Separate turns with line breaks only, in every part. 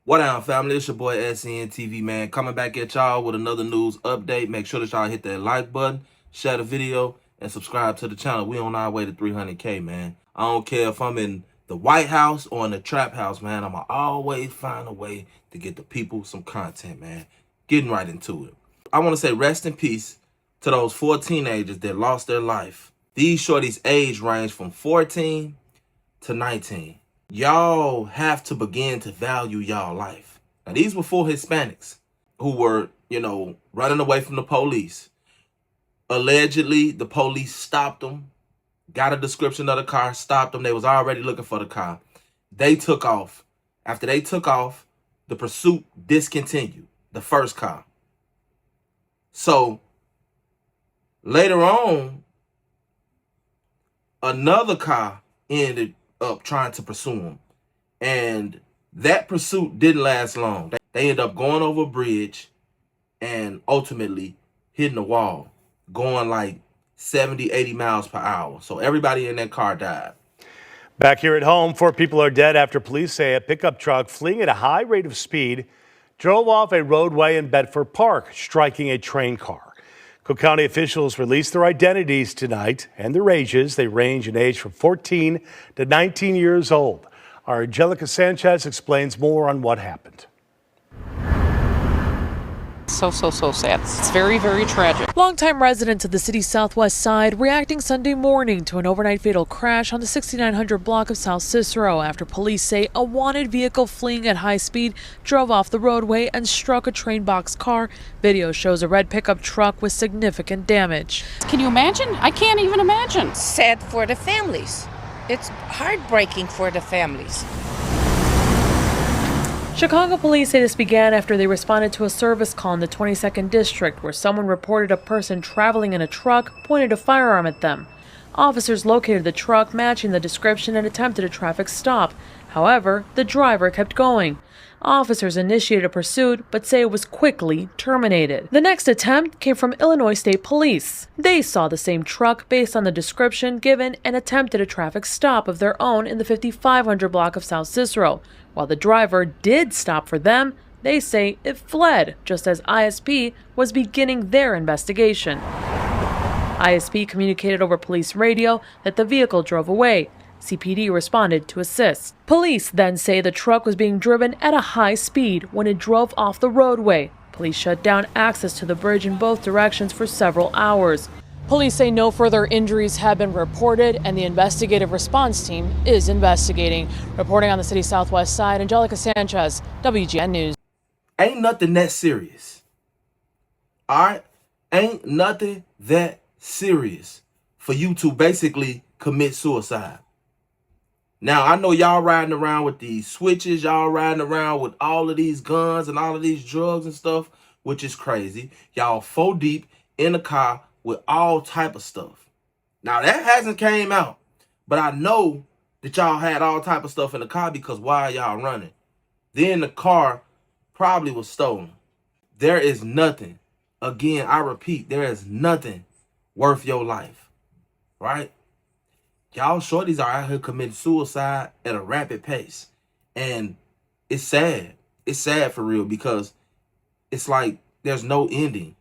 What down, family? It's your boy SNTV, man. Coming back at y'all with another news update. Make sure that y'all hit that like button, share the video, and subscribe to the channel. We on our way to 300K, man. I don't care if I'm in the White House or in the trap house, man. I'ma always find a way to get the people some content, man. Getting right into it. I want to say rest in peace to those 4 teenagers that lost their life. These shorties' age range from 14 to 19. Y'all have to begin to value y'all life. Now, these were 4 Hispanics who were, running away from the police. Allegedly, the police stopped them, got a description of the car, stopped them. They was already looking for the car. They took off. After they took off, the pursuit discontinued, the first car. So, later on, another car ended up trying to pursue him, and that pursuit didn't last long. They ended up going over a bridge and ultimately hitting a wall, going like 70, 80 miles per hour. So everybody in that car died.
Back here at home, 4 people are dead after police say a pickup truck fleeing at a high rate of speed drove off a roadway in Bedford Park, striking a train car. Cook County officials released their identities tonight and their ages. They range in age from 14 to 19 years old. Our Angelica Sanchez explains more on what happened.
So sad. It's very, very tragic.
Longtime residents of the city's southwest side reacting Sunday morning to an overnight fatal crash on the 6900 block of South Cicero after police say a wanted vehicle fleeing at high speed drove off the roadway and struck a train box car. Video shows a red pickup truck with significant damage.
Can you imagine? I can't even imagine.
Sad for the families. It's heartbreaking for the families.
Chicago police say this began after they responded to a service call in the 22nd District where someone reported a person traveling in a truck pointed a firearm at them. Officers located the truck matching the description and attempted a traffic stop. However, the driver kept going. Officers initiated a pursuit but say it was quickly terminated. The next attempt came from Illinois State Police. They saw the same truck based on the description given and attempted a traffic stop of their own in the 5500 block of South Cicero. While the driver did stop for them, they say it fled just as ISP was beginning their investigation. ISP communicated over police radio that the vehicle drove away. CPD responded to assist. Police then say the truck was being driven at a high speed when it drove off the roadway. Police shut down access to the bridge in both directions for several hours. Police say no further injuries have been reported and the investigative response team is investigating. Reporting on the city's southwest side, Angelica Sanchez, WGN News.
Ain't nothing that serious. All right? Ain't nothing that serious for you to basically commit suicide. Now, I know y'all riding around with these switches, y'all riding around with all of these guns and all of these drugs and stuff, which is crazy. Y'all 4 deep in the car with all type of stuff. Now, that hasn't came out, but I know that y'all had all type of stuff in the car because why y'all running? Then the car probably was stolen. There is nothing, again, I repeat, there is nothing worth your life, right? Y'all shorties are out here committing suicide at a rapid pace. And it's sad. It's sad for real because it's like there's no ending.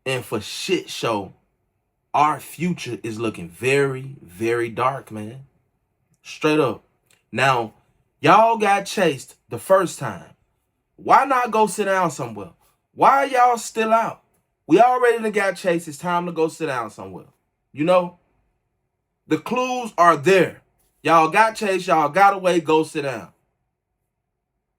And for shit show, our future is looking very, very dark, man. Straight up. Now, y'all got chased the first time. Why not go sit down somewhere? Why are y'all still out? We already done got chased. It's time to go sit down somewhere. You know? The clues are there. Y'all got chased. Y'all got away. Go sit down.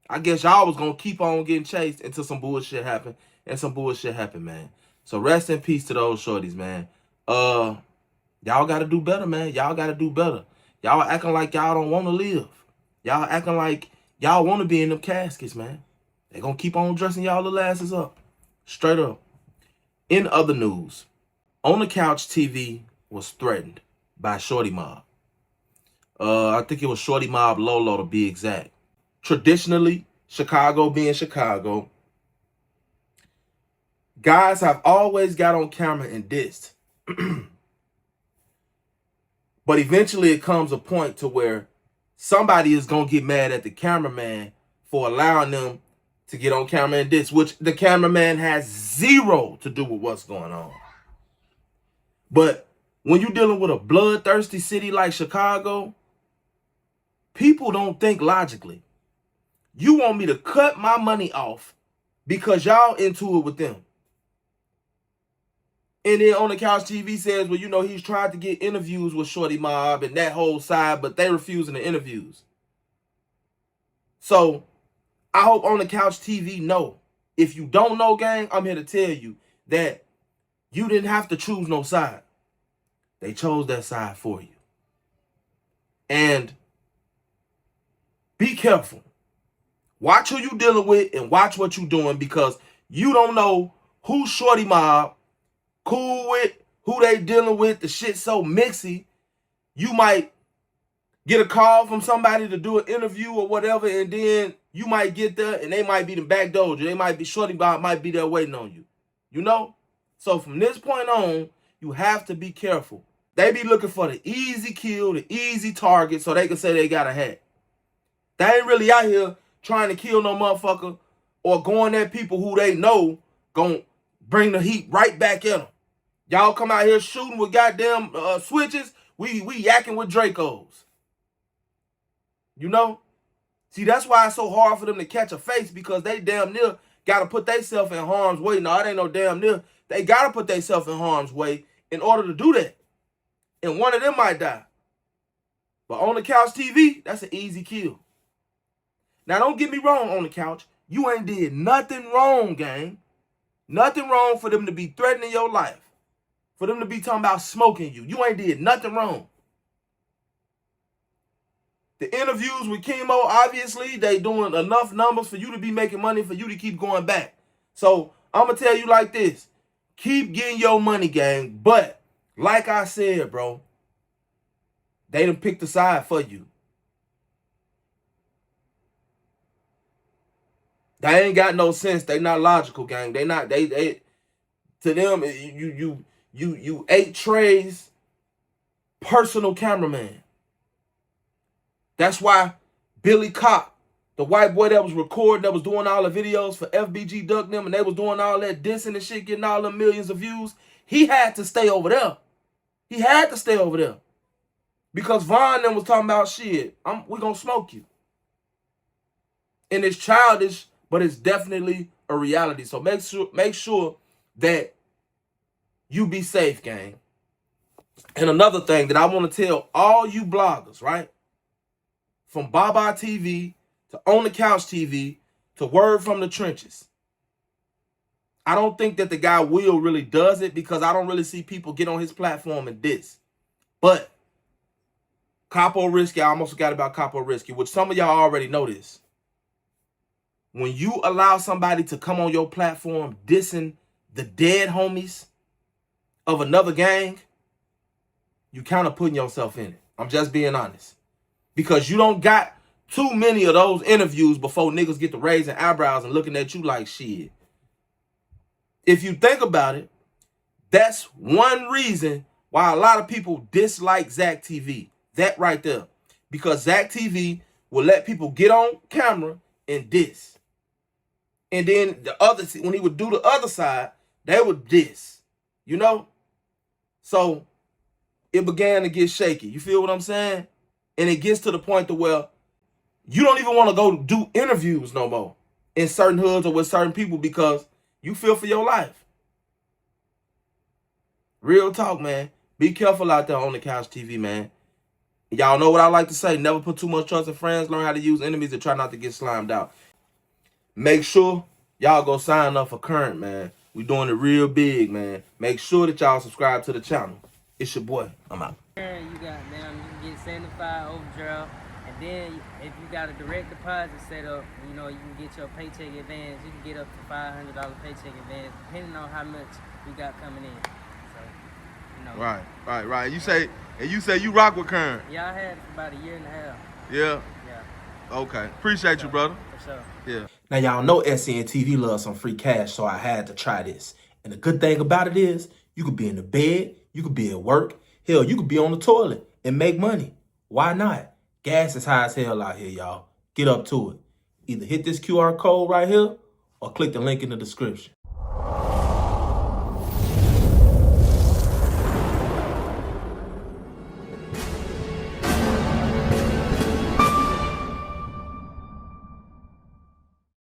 I guess y'all was going to keep on getting chased until some bullshit happened. And some bullshit happened, man. So rest in peace to those shorties, man. Y'all got to do better, man. Y'all got to do better. Y'all acting like y'all don't want to live. Y'all acting like y'all want to be in them caskets, man. They going to keep on dressing y'all little asses up. Straight up. In other news, On the Couch TV was threatened by Shorty Mobb. I think it was Shorty Mobb Lolo to be exact. Traditionally, Chicago being Chicago, guys have always got on camera and dissed. But eventually it comes a point to where somebody is going to get mad at the cameraman for allowing them to get on camera and this, which the cameraman has zero to do with what's going on. But when you're dealing with a bloodthirsty city like Chicago, people don't think logically. You want me to cut my money off because y'all into it with them. And then On the Couch TV says, well, you know, he's tried to get interviews with Shorty Mobb and that whole side, but they refusing the interviews. So I hope On the Couch TV know. If you don't know, gang, I'm here to tell you that you didn't have to choose no side. They chose that side for you. And be careful. Watch who you dealing with and watch what you doing, because you don't know who Shorty Mobb cool with, who they dealing with. The shit's so mixy. You might get a call from somebody to do an interview or whatever, and then you might get there and they might be the back door. They might be, Shorty Mobb might be there waiting on you. You know? So from this point on, you have to be careful. They be looking for the easy kill, the easy target, so they can say they got a hat. They ain't really out here trying to kill no motherfucker or going at people who they know gonna bring the heat right back at them. Y'all come out here shooting with goddamn switches. We yakking with Dracos. You know? See, that's why it's so hard for them to catch a face, because they damn near got to put themselves in harm's way. No, it ain't no damn near. They got to put themselves in harm's way in order to do that. And one of them might die. But On the Couch TV, that's an easy kill. Now, don't get me wrong, On the Couch. You ain't did nothing wrong, gang. Nothing wrong for them to be threatening your life. For them to be talking about smoking you. You ain't did nothing wrong. The interviews with Chemo, obviously, they doing enough numbers for you to be making money for you to keep going back. So, I'm going to tell you like this. Keep getting your money, gang. But, like I said, bro, they done picked a side for you. They ain't got no sense. They not logical, gang. They not, they to them, you ate Trey's personal cameraman. That's why Billy Cop, the white boy that was recording, that was doing all the videos for FBG Duck them, and they was doing all that dissing and shit, getting all the millions of views, he had to stay over there. He had to stay over there. Because Von them was talking about, shit, we gonna smoke you. And it's childish, but it's definitely a reality. So make sure that you be safe, gang. And another thing that I want to tell all you bloggers, right? From Baba TV to On the Couch TV to Word from the Trenches. I don't think that the guy Will really does it, because I don't really see people get on his platform and diss. But Capo Risky, I almost forgot about Capo Risky, which some of y'all already know this. When you allow somebody to come on your platform dissing the dead homies of another gang, you kind of putting yourself in it. I'm just being honest. Because you don't got too many of those interviews before niggas get to raising eyebrows and looking at you like shit. If you think about it, that's one reason why a lot of people dislike Zach TV. That right there. Because Zach TV will let people get on camera and diss. And then the other, when he would do the other side, they would diss. You know? So it began to get shaky. You feel what I'm saying? And it gets to the point to where you don't even want to go do interviews no more in certain hoods or with certain people, because you feel for your life. Real talk, man. Be careful out there On the Couch TV, man. Y'all know what I like to say. Never put too much trust in friends. Learn how to use enemies and try not to get slimed out. Make sure y'all go sign up for Current, man. We doing it real big, man. Make sure that y'all subscribe to the channel. It's your boy. I'm out.
You got, man, you can get 75 overdraft, and then if you got a direct deposit set up, you know, you can get your paycheck advance. You can get up to $500 paycheck advance, depending on how much you got coming in. So, you know.
Right. You say you rock with Current.
Yeah, I had it for about a year and a half.
Yeah.
Yeah.
Okay. Appreciate you, brother.
For sure.
Yeah. Now, y'all know SCN TV loves some free cash, so I had to try this. And the good thing about it is, you could be in the bed, you could be at work, hell, you could be on the toilet and make money. Why not? Gas is high as hell out here, y'all. Get up to it. either hit this QR code right here or click the link in the description.